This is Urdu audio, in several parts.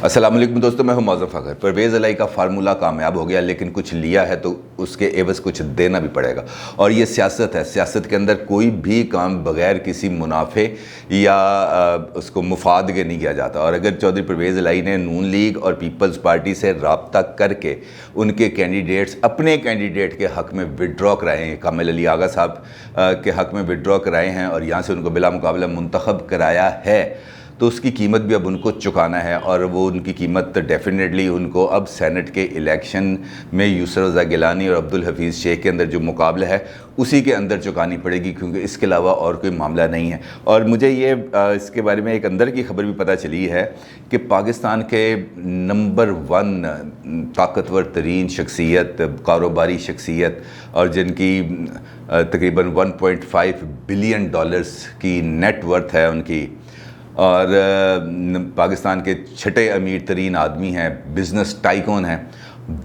السلام علیکم دوستوں، میں ہوں معظم فخر۔ پرویز الہی کا فارمولہ کامیاب ہو گیا، لیکن کچھ لیا ہے تو اس کے عوض کچھ دینا بھی پڑے گا، اور یہ سیاست ہے۔ سیاست کے اندر کوئی بھی کام بغیر کسی منافع یا اس کو مفاد کے نہیں کیا جاتا، اور اگر چودھری پرویز الہی نے نون لیگ اور پیپلز پارٹی سے رابطہ کر کے ان کے کینڈیڈیٹس اپنے کینڈیڈیٹ کے حق میں وڈرا کرائے ہیں، کامل علی آغا صاحب کے حق میں وڈرا کرائے ہیں اور یہاں سے ان کو بلا مقابلہ منتخب کرایا ہے، تو اس کی قیمت بھی اب ان کو چکانا ہے، اور وہ ان کی قیمت ڈیفینیٹلی ان کو اب سینٹ کے الیکشن میں یسر رضا گیلانی اور عبدالحفیظ شیخ کے اندر جو مقابلہ ہے اسی کے اندر چکانی پڑے گی، کیونکہ اس کے علاوہ اور کوئی معاملہ نہیں ہے۔ اور مجھے یہ اس کے بارے میں ایک اندر کی خبر بھی پتہ چلی ہے کہ پاکستان کے نمبر 1 طاقتور ترین شخصیت، کاروباری شخصیت، اور جن کی تقریباً $1.5 بلین کی نیٹ ورتھ ہے ان کی، اور پاکستان کے چھٹے امیر ترین آدمی ہیں، بزنس ٹائکون ہیں،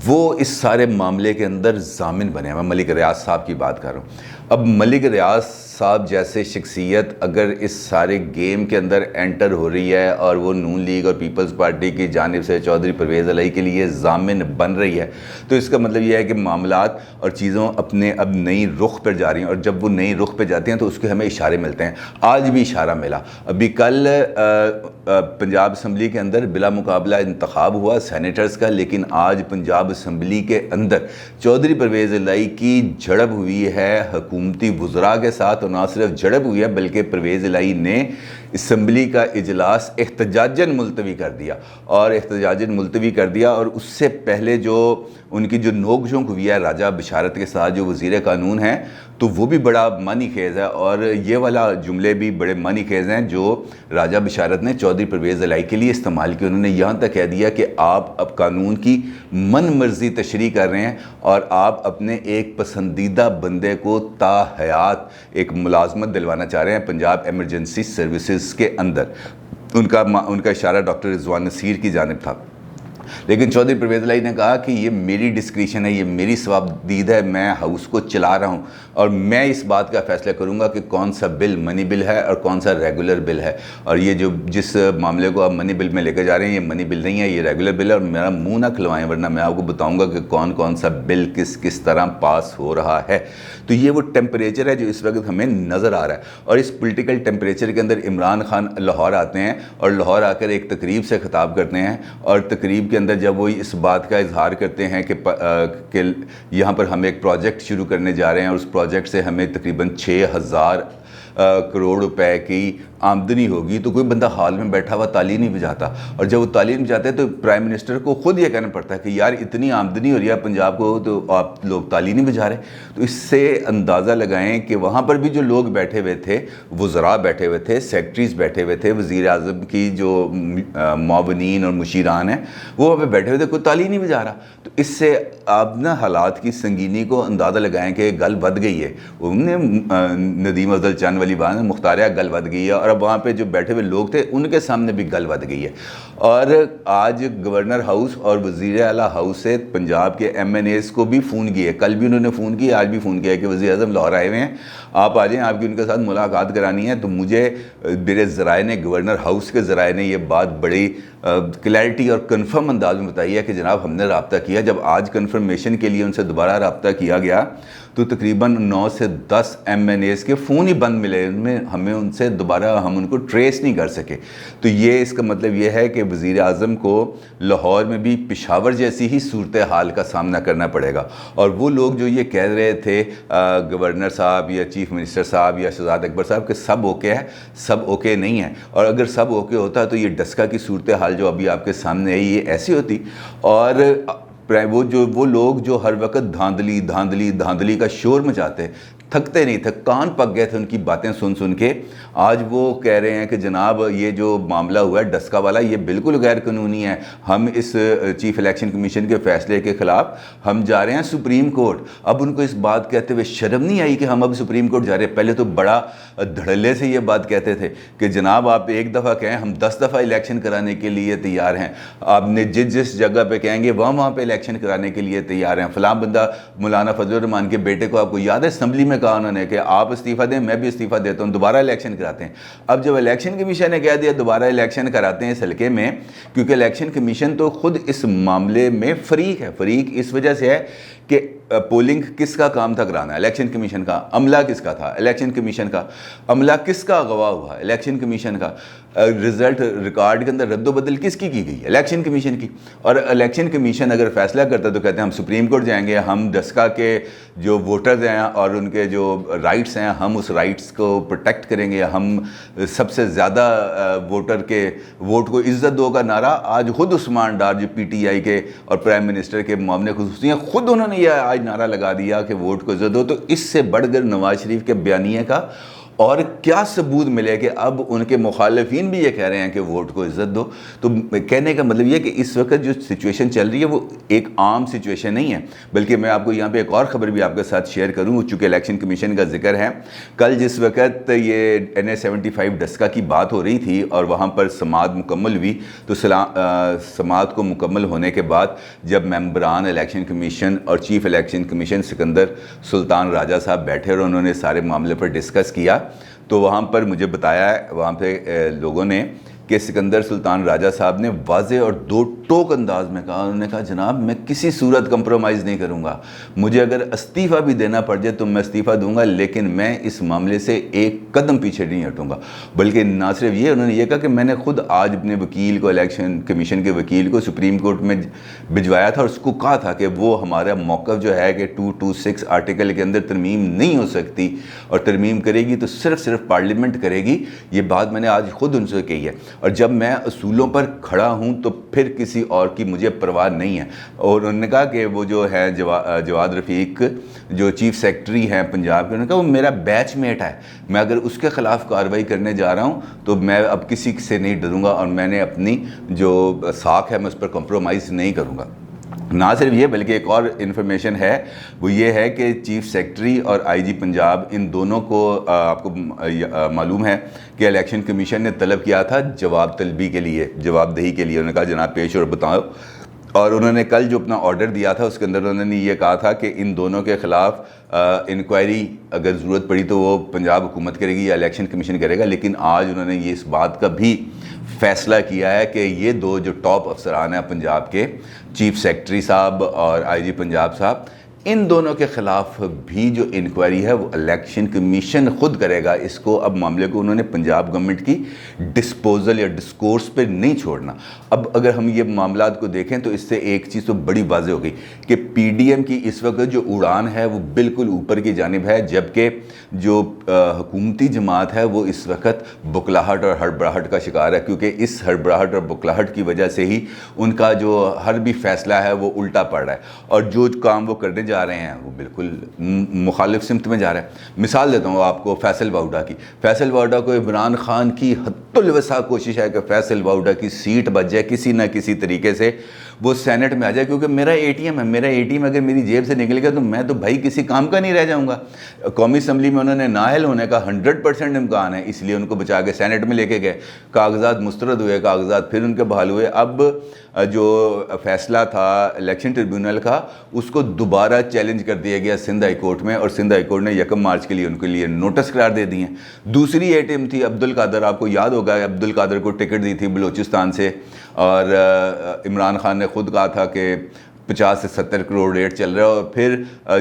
وہ اس سارے معاملے کے اندر ضامن بنے ہیں۔ میں ملک ریاض صاحب کی بات کر رہا ہوں۔ اب ملک ریاض صاحب جیسے شخصیت اگر اس سارے گیم کے اندر انٹر ہو رہی ہے اور وہ نون لیگ اور پیپلز پارٹی کی جانب سے چودھری پرویز الہی کے لیے ضامن بن رہی ہے، تو اس کا مطلب یہ ہے کہ معاملات اور چیزوں اپنے اب نئی رخ پر جا رہی ہیں، اور جب وہ نئی رخ پہ جاتی ہیں تو اس کے ہمیں اشارے ملتے ہیں۔ آج بھی اشارہ ملا، ابھی کل پنجاب اسمبلی کے اندر بلا مقابلہ انتخاب ہوا سینیٹرز کا، لیکن آج پنجاب اسمبلی کے اندر چودھری پرویز الہی کی جھڑپ ہوئی ہے حکومتی وزراء کے ساتھ، اور نہ صرف جھڑپ ہوئی ہے بلکہ پرویز الہی نے اسمبلی کا اجلاس احتجاجاً ملتوی کر دیا، اور اس سے پہلے جو ان کی جو نوک جھونک ہوئی ہے راجہ بشارت کے ساتھ جو وزیر قانون ہیں، تو وہ بھی بڑا معنی خیز ہے، اور یہ والا جملے بھی بڑے معنی خیز ہیں جو راجہ بشارت نے چودھری پرویز الہی کے لیے استعمال کیا۔ انہوں نے یہاں تک کہہ دیا کہ آپ اب قانون کی من مرضی تشریح کر رہے ہیں، اور آپ اپنے ایک پسندیدہ بندے کو تا حیات ایک ملازمت دلوانا چاہ رہے ہیں پنجاب ایمرجنسی سروسز کے اندر۔ ان کا اشارہ ڈاکٹر رضوان نصیر کی جانب تھا، لیکن چودھری پرویز الہی نے کہا کہ یہ میری ڈسکریشن ہے، یہ میری ثوابدید ہے، میں ہاؤس کو چلا رہا ہوں، اور میں اس بات کا فیصلہ کروں گا کہ کون سا بل منی بل ہے اور کون سا ریگولر بل ہے، اور یہ جس معاملے کو آپ منی بل میں لے کے جا رہے ہیں یہ منی بل نہیں ہے، یہ ریگولر بل ہے، اور میرا منہ نہ کھلوائیں ورنہ میں آپ کو بتاؤں گا کہ کون سا بل کس طرح پاس ہو رہا ہے۔ تو یہ وہ ٹیمپریچر ہے جو اس وقت ہمیں نظر آ رہا ہے، اور اس پولیٹیکل ٹیمپریچر کے اندر عمران خان لاہور آتے ہیں، اور لاہور آ کر ایک تقریب سے خطاب کرتے ہیں، اور تقریب کے اندر جب وہ اس بات کا اظہار کرتے ہیں کہ یہاں پر ہم ایک پروجیکٹ شروع کرنے جا رہے ہیں، اور اس پروجیکٹ سے ہمیں تقریباً 6,000 کروڑ روپے کی آمدنی ہوگی، تو کوئی بندہ ہال میں بیٹھا ہوا تالی نہیں بجاتا، اور جب وہ تالی نہیں بجاتے تو پرائم منسٹر کو خود یہ کہنا پڑتا ہے کہ یار اتنی آمدنی ہو رہی ہے پنجاب کو تو آپ لوگ تالی نہیں بجا رہے۔ تو اس سے اندازہ لگائیں کہ وہاں پر بھی جو لوگ بیٹھے ہوئے تھے، وزراء بیٹھے ہوئے تھے، سیکرٹریز بیٹھے ہوئے تھے، وزیر اعظم کی جو معاونین اور مشیران ہیں وہ وہاں پہ بیٹھے ہوئے تھے، کوئی تالی نہیں بجا رہا۔ تو اس سے آپ نا حالات کی سنگینی کو اندازہ لگائیں کہ گل ود گئی ہے۔ انہوں نے ندیم افضل چند والی بات مختاریہ گل ود گئی ہے، اور اب وہاں پہ جو بیٹھے ہوئے لوگ تھے ان کے سامنے بھی گل ود گئی ہے۔ اور آج گورنر ہاؤس اور وزیر اعلیٰ ہاؤس سے پنجاب کے ایم این ایز کو بھی فون کیے، کل بھی انہوں نے فون کیا، آج بھی فون کیا کہ وزیر اعظم لاہور آئے ہوئے ہیں، آپ آ جائیں، آپ کی ان کے ساتھ ملاقات کرانی ہے۔ تو مجھے میرے ذرائع نے، گورنر ہاؤس کے ذرائع نے یہ بات بڑی کلیئرٹی اور کنفرم انداز میں بتائی ہے کہ جناب ہم نے رابطہ کیا۔ جب آج کنفرمیشن کے لیے ان سے دوبارہ رابطہ کیا گیا تو تقریباً 9 سے 10 ایم این ایز کے فون ہی بند ملے، ہمیں ان سے دوبارہ ہم ان کو ٹریس نہیں کر سکے۔ تو یہ اس کا مطلب یہ ہے کہ وزیر اعظم کو لاہور میں بھی پشاور جیسی ہی صورتحال کا سامنا کرنا پڑے گا، اور وہ لوگ جو یہ کہہ رہے تھے گورنر صاحب یا چیف منسٹر صاحب یا شہزاد اکبر صاحب کہ سب اوکے ہے، سب اوکے نہیں ہے، اور اگر سب اوکے ہوتا تو یہ ڈسکا کی صورتحال جو ابھی آپ کے سامنے ہے یہ ایسی ہوتی، اور وہ لوگ جو ہر وقت دھاندلی کا شور مچاتے، تھکتے نہیں تھے، کان پک گئے تھے ان کی باتیں سن کے، آج وہ کہہ رہے ہیں کہ جناب یہ جو معاملہ ہوا ہے ڈسکا والا یہ بالکل غیر قانونی ہے، ہم اس چیف الیکشن کمیشن کے فیصلے کے خلاف ہم جا رہے ہیں سپریم کورٹ۔ اب ان کو اس بات کہتے ہوئے شرم نہیں آئی کہ ہم اب سپریم کورٹ جا رہے ہیں؟ پہلے تو بڑا دھڑلے سے یہ بات کہتے تھے کہ جناب آپ ایک دفعہ کہیں ہم 10 دفعہ الیکشن کرانے کے لیے تیار ہیں، آپ نے جس جگہ پہ کہیں گے وہاں پہ الیکشن کرانے کے لیے تیار ہیں۔ فلاں بندہ مولانا فضل الرحمان کے بیٹے کو آپ کو یاد ہے اسمبلی میں کہا انہوں نے کہ آپ استعفیٰ دیں، میں بھی استعفیٰ دیتا ہوں، دوبارہ الیکشن کرا کراتے ہیں. اب جب الیکشن کمیشن نے کہہ دیا دوبارہ الیکشن کراتے ہیں اس حلقے میں, کیونکہ الیکشن کمیشن تو خود اس معاملے میں فریق ہے. فریق اس وجہ سے ہے کہ پولنگ کس کا کام تھا کرانا, الیکشن کمیشن کا. عملہ کس کا تھا, الیکشن کمیشن کا. عملہ کس کا اغوا ہوا, الیکشن کمیشن کا. رزلٹ ریکارڈ کے اندر رد و بدل کس کی گئی, الیکشن کمیشن کی. اور الیکشن کمیشن اگر فیصلہ کرتا تو کہتے ہیں ہم سپریم کورٹ جائیں گے, ہم ڈسکا کے جو ووٹرز ہیں اور ان کے جو رائٹس ہیں ہم اس رائٹس کو پروٹیکٹ کریں گے, ہم سب سے زیادہ ووٹر کے ووٹ کو عزت دو کا نعرہ آج خود عثمان ڈار جو پی ٹی آئی کے اور پرائم منسٹر کے معاملے خصوصی ہیں, خود انہوں نے یہ آج نعرہ لگا دیا کہ ووٹ کو عزت دو. تو اس سے بڑھ کر نواز شریف کے بیانیے کا اور کیا ثبوت ملے کہ اب ان کے مخالفین بھی یہ کہہ رہے ہیں کہ ووٹ کو عزت دو. تو کہنے کا مطلب یہ کہ اس وقت جو سچویشن چل رہی ہے وہ ایک عام سچویشن نہیں ہے, بلکہ میں آپ کو یہاں پہ ایک اور خبر بھی آپ کے ساتھ شیئر کروں, چونکہ الیکشن کمیشن کا ذکر ہے. کل جس وقت یہ NA-75 ڈسکا کی بات ہو رہی تھی اور وہاں پر سماعت مکمل ہوئی, تو سماعت کو مکمل ہونے کے بعد جب ممبران الیکشن کمیشن اور چیف الیکشن کمیشن سکندر سلطان راجہ صاحب بیٹھے اور انہوں نے سارے معاملے پر ڈسکس کیا, تو وہاں پر مجھے بتایا ہے وہاں پہ لوگوں نے کہ سکندر سلطان راجہ صاحب نے واضح اور دو ٹوک انداز میں کہا, انہوں نے کہا جناب میں کسی صورت کمپرومائز نہیں کروں گا, مجھے اگر استعفیٰ بھی دینا پڑ جائے تو میں استعفیٰ دوں گا, لیکن میں اس معاملے سے ایک قدم پیچھے نہیں ہٹوں گا. بلکہ نہ صرف یہ, انہوں نے یہ کہا کہ میں نے خود آج اپنے وکیل کو, الیکشن کمیشن کے وکیل کو سپریم کورٹ میں بھجوایا تھا اور اس کو کہا تھا کہ وہ ہمارا موقف جو ہے کہ 226 آرٹیکل کے اندر ترمیم نہیں ہو سکتی, اور ترمیم کرے گی تو صرف پارلیمنٹ کرے گی. یہ بات میں نے آج خود ان سے کہی ہے, اور جب میں اصولوں پر کھڑا ہوں تو پھر کسی اور کی مجھے پرواہ نہیں ہے. اور انہوں نے کہا کہ وہ جو ہے جواد رفیق جو چیف سیکرٹری ہیں پنجاب کے, انہوں نے کہا وہ میرا بیچ میٹ ہے, میں اگر اس کے خلاف کارروائی کرنے جا رہا ہوں تو میں اب کسی سے نہیں ڈروں گا, اور میں نے اپنی جو ساکھ ہے میں اس پر کمپرومائز نہیں کروں گا. نہ صرف یہ بلکہ ایک اور انفارمیشن ہے, وہ یہ ہے کہ چیف سیکرٹری اور آئی جی پنجاب ان دونوں کو آپ کو معلوم ہے کہ الیکشن کمیشن نے طلب کیا تھا جواب طلبی کے لیے, جواب دہی کے لیے. انہوں نے کہا جناب پیش اور بتاؤ, اور انہوں نے کل جو اپنا آرڈر دیا تھا اس کے اندر انہوں نے یہ کہا تھا کہ ان دونوں کے خلاف انکوائری اگر ضرورت پڑی تو وہ پنجاب حکومت کرے گی یا الیکشن کمیشن کرے گا. لیکن آج انہوں نے یہ اس بات کا بھی فیصلہ کیا ہے کہ یہ دو جو ٹاپ افسران ہیں پنجاب کے, چیف سیکرٹری صاحب اور آئی جی پنجاب صاحب, ان دونوں کے خلاف بھی جو انکوائری ہے وہ الیکشن کمیشن خود کرے گا. اس کو اب معاملے کو انہوں نے پنجاب گورنمنٹ کی ڈسپوزل یا ڈسکورس پہ نہیں چھوڑنا. اب اگر ہم یہ معاملات کو دیکھیں تو اس سے ایک چیز تو بڑی واضح ہو گئی کہ پی ڈی ایم کی اس وقت جو اڑان ہے وہ بالکل اوپر کی جانب ہے, جبکہ جو حکومتی جماعت ہے وہ اس وقت بکلاہٹ اور ہڑبڑاہٹ کا شکار ہے, کیونکہ اس ہڑبڑاہٹ اور بکلاہٹ کی وجہ سے ہی ان کا جو ہر بھی فیصلہ ہے وہ الٹا پڑ رہا ہے, اور جو کام وہ کرنے جا رہے ہیں وہ بالکل مخالف سمت میں جا رہا ہے. مثال دیتا ہوں آپ کو فیصل واؤڈا کی. فیصل واؤڈا کو عمران خان کی حد الوسع کوشش ہے کہ فیصل واؤڈا کی سیٹ بچ جائے کسی نہ کسی طریقے سے, وہ سینٹ میں آ جائے, کیونکہ میرا اے ٹی ایم ہے, میرا اے ٹی ایم اگر میری جیب سے نکل گیا تو میں تو بھائی کسی کام کا نہیں رہ جاؤں گا. قومی اسمبلی میں انہوں نے نااہل ہونے کا 100% امکان ہے, اس لیے ان کو بچا کے سینٹ میں لے کے گئے, کاغذات مسترد ہوئے, کاغذات پھر ان کے بحال ہوئے. اب جو فیصلہ تھا الیکشن ٹریبیونل کا اس کو دوبارہ چیلنج کر دیا گیا سندھ ہائی کورٹ میں, اور سندھ ہائی کورٹ نے 1 مارچ کے لیے ان کے لیے نوٹس قرار دے دیے ہیں. دوسری اے ٹی ایم تھی عبد القادر, آپ کو یاد ہوگا عبد القادر کو ٹکٹ دی تھی بلوچستان سے, اور عمران خان نے خود کہا تھا کہ 50 سے 70 کروڑ ریٹ چل رہا ہے. اور پھر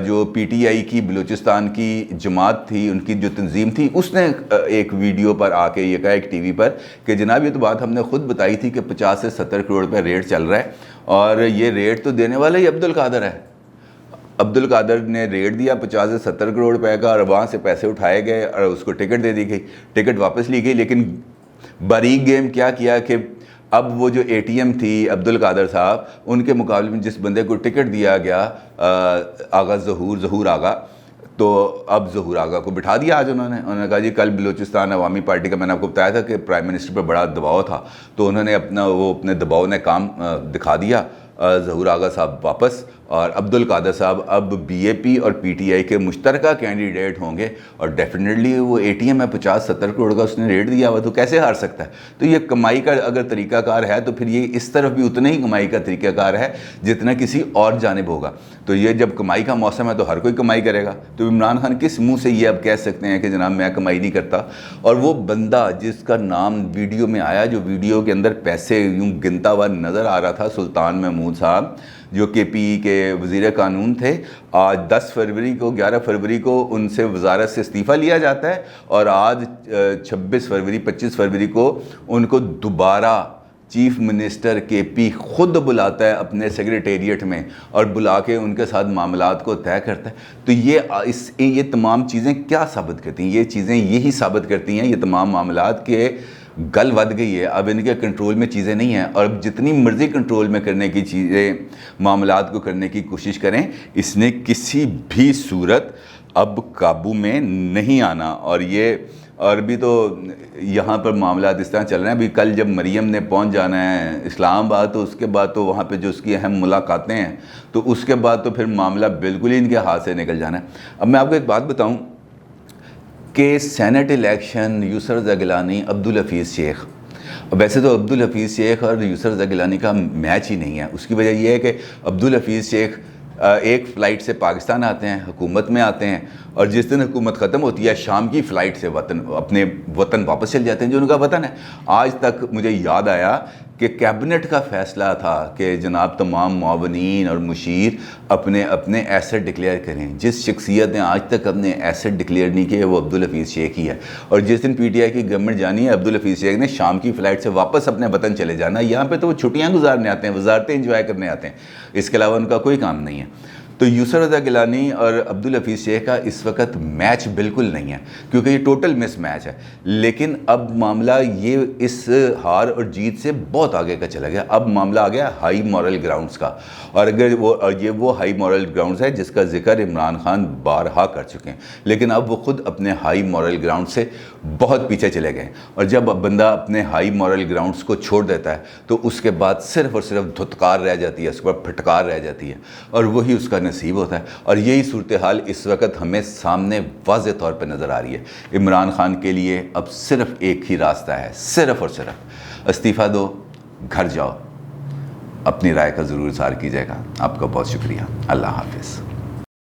جو پی ٹی آئی کی بلوچستان کی جماعت تھی, ان کی جو تنظیم تھی, اس نے ایک ویڈیو پر آ کے یہ کہا ایک ٹی وی پر کہ جناب یہ تو بات ہم نے خود بتائی تھی کہ 50 سے 70 کروڑ روپے ریٹ چل رہا ہے, اور یہ ریٹ تو دینے والا ہی عبد القادر ہے. عبد القادر نے ریٹ دیا 50 سے 70 کروڑ روپے کا, اور وہاں سے پیسے اٹھائے گئے اور اس کو ٹکٹ دے دی گئی, ٹکٹ واپس لی گئی. لیکن باریک گیم کیا کیا کہ اب وہ جو اے ٹی ایم تھی عبد القادر صاحب, ان کے مقابلے میں جس بندے کو ٹکٹ دیا گیا آغا ظہور آغا, تو اب ظہور آغا کو بٹھا دیا آج انہوں نے کہا جی کل بلوچستان عوامی پارٹی کا میں نے آپ کو بتایا تھا کہ پرائم منسٹر پہ بڑا دباؤ تھا, تو انہوں نے اپنے دباؤ نے کام دکھا دیا, ظہور آغا صاحب واپس اور عبد القادر صاحب اب بی اے پی اور پی ٹی آئی کے مشترکہ کینڈیڈیٹ ہوں گے، اور ڈیفینیٹلی وہ اے ٹی ایم ہے 50-70 کروڑ کا اس نے ریٹ دیا ہوا، تو کیسے ہار سکتا ہے؟ تو یہ کمائی کا اگر طریقہ کار ہے تو پھر یہ اس طرف بھی اتنا ہی کمائی کا طریقہ کار ہے جتنا کسی اور جانب ہوگا۔ تو یہ جب کمائی کا موسم ہے تو ہر کوئی کمائی کرے گا، تو عمران خان کس منہ سے یہ اب کہہ سکتے ہیں کہ جناب میں کمائی نہیں کرتا؟ اور وہ بندہ جس کا نام ویڈیو میں آیا، جو ویڈیو کے اندر پیسے یوں گنتا ہوا نظر آ رہا تھا، سلطان محمود صاحب جو کے پی کے وزیر قانون تھے، آج 10 فروری کو 11 فروری کو ان سے وزارت سے استعفیٰ لیا جاتا ہے، اور آج 26 فروری 25 فروری کو ان کو دوبارہ چیف منسٹر کے پی خود بلاتا ہے اپنے سیکریٹریٹ میں، اور بلا کے ان کے ساتھ معاملات کو طے کرتا ہے۔ تو یہ تمام چیزیں کیا ثابت کرتی ہیں؟ یہ چیزیں یہی ثابت کرتی ہیں، یہ تمام معاملات کے گل ود گئی ہے، اب ان کے کنٹرول میں چیزیں نہیں ہیں، اور اب جتنی مرضی کنٹرول میں کرنے کی چیزیں معاملات کو کرنے کی کوشش کریں، اس نے کسی بھی صورت اب قابو میں نہیں آنا۔ اور بھی تو یہاں پر معاملات اس طرح چل رہے ہیں، ابھی کل جب مریم نے پہنچ جانا ہے اسلام آباد، تو اس کے بعد تو وہاں پہ جو اس کی اہم ملاقاتیں ہیں، تو اس کے بعد تو پھر معاملہ بالکل ہی ان کے ہاتھ سے نکل جانا ہے۔ اب میں آپ کو ایک بات بتاؤں کہ سینٹ الیکشن یسر رضا گیلانی عبدالحفیظ شیخ، ویسے تو عبدالحفیظ شیخ اور یسر رضا گیلانی کا میچ ہی نہیں ہے۔ اس کی وجہ یہ ہے کہ عبدالحفیظ شیخ ایک فلائٹ سے پاکستان آتے ہیں، حکومت میں آتے ہیں، اور جس دن حکومت ختم ہوتی ہے شام کی فلائٹ سے اپنے وطن واپس چل جاتے ہیں جو ان کا وطن ہے۔ آج تک مجھے یاد آیا کہ کیبنٹ کا فیصلہ تھا کہ جناب تمام معاونین اور مشیر اپنے ایسٹ ڈکلیئر کریں۔ جس شخصیت نے آج تک اپنے ایسٹ ڈکلیئر نہیں کیے وہ عبدالحفیظ شیخ ہی ہے، اور جس دن پی ٹی آئی کی گورنمنٹ جانی ہے عبدالحفیظ شیخ نے شام کی فلائٹ سے واپس اپنے وطن چلے جانا۔ یہاں پہ تو وہ چھٹیاں گزارنے آتے ہیں، وزارتیں انجوائے کرنے آتے ہیں، اس کے علاوہ ان کا کوئی کام نہیں ہے۔ تو یسر رضا گیلانی اور عبدالحفیظ شیخ کا اس وقت میچ بالکل نہیں ہے، کیونکہ یہ ٹوٹل مس میچ ہے۔ لیکن اب معاملہ یہ اس ہار اور جیت سے بہت آگے کا چلا گیا۔ اب معاملہ آ گیا ہائی مورل گراؤنڈز کا، اور اگر وہ ہائی مورل گراؤنڈز ہے جس کا ذکر عمران خان بارہا کر چکے ہیں، لیکن اب وہ خود اپنے ہائی مورل گراؤنڈ سے بہت پیچھے چلے گئے، اور جب بندہ اپنے ہائی مورل گراؤنڈز کو چھوڑ دیتا ہے تو اس کے بعد صرف اور صرف دھتکار رہ جاتی ہے، اس کے بعد پھٹکار رہ جاتی ہے، اور وہی اس کا نصیب ہوتا ہے۔ اور یہی صورتحال اس وقت ہمیں سامنے واضح طور پہ نظر آ رہی ہے۔ عمران خان کے لیے اب صرف ایک ہی راستہ ہے، صرف اور صرف استعفیٰ دو، گھر جاؤ۔ اپنی رائے کا ضرور اظہار کیجیے گا۔ آپ کا بہت شکریہ۔ اللہ حافظ۔